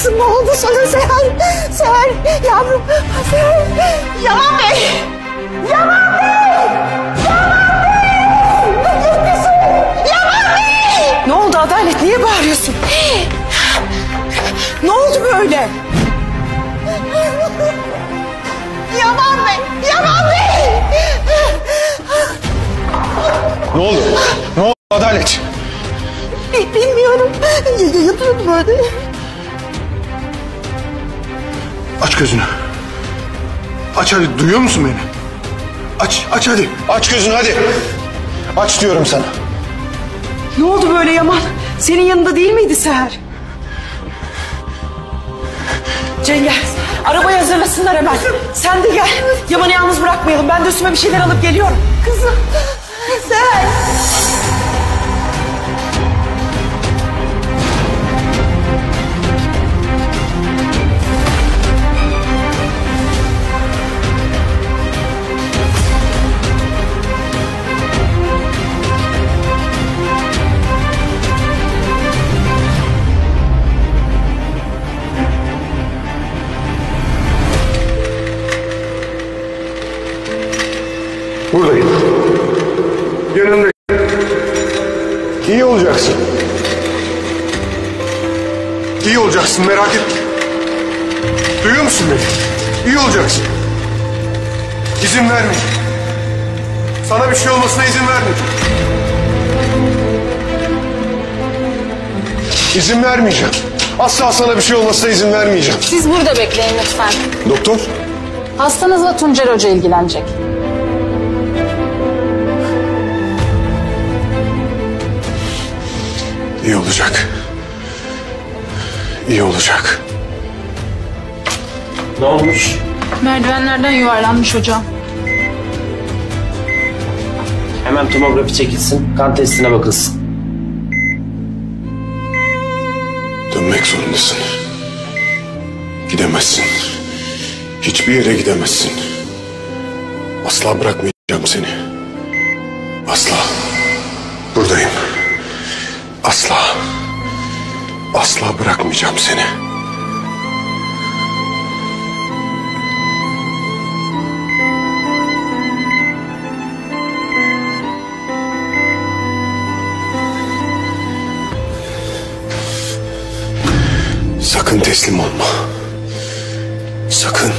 Kızım ne oldu sana Seher? Seher yavrum. Seher. Yaman Bey. Yaman Bey. Yaman Bey. Neredesin? Yaman Bey. Ne oldu Adalet? Niye bağırıyorsun? Ne oldu böyle? Yaman Bey. Yaman Bey. Ne oldu? Ne oldu Adalet? Bilmiyorum. Yatıyordu böyle. Aç gözünü. Aç hadi, duyuyor musun beni? Aç hadi. Aç gözünü hadi. Aç diyorum sana. Ne oldu böyle Yaman? Senin yanında değil miydi Seher? Cengiz, arabayı hazırlasınlar hemen. Sen de gel. Yaman'ı yalnız bırakmayalım. Ben de üstüme bir şeyler alıp geliyorum. Kızım. Seher. Buradayım. Yanındayım. İyi olacaksın. İyi olacaksın, merak etme. Duyuyor musun beni? İyi olacaksın. İzin vermeyeceğim. Sana bir şey olmasına izin vermeyeceğim. İzin vermeyeceğim. Asla sana bir şey olmasına izin vermeyeceğim. Siz burada bekleyin lütfen. Doktor? Hastanızla Tuncer Hoca ilgilenecek. İyi olacak. İyi olacak. Ne olmuş? Merdivenlerden yuvarlanmış hocam. Hemen tomografi çekilsin, kan testine bakılsın. Dönmek zorundasın. Gidemezsin. Hiçbir yere gidemezsin. Asla bırakmayacağım seni. Asla. Buradayım. Asla. Asla bırakmayacağım seni. Sakın teslim olma. Sakın.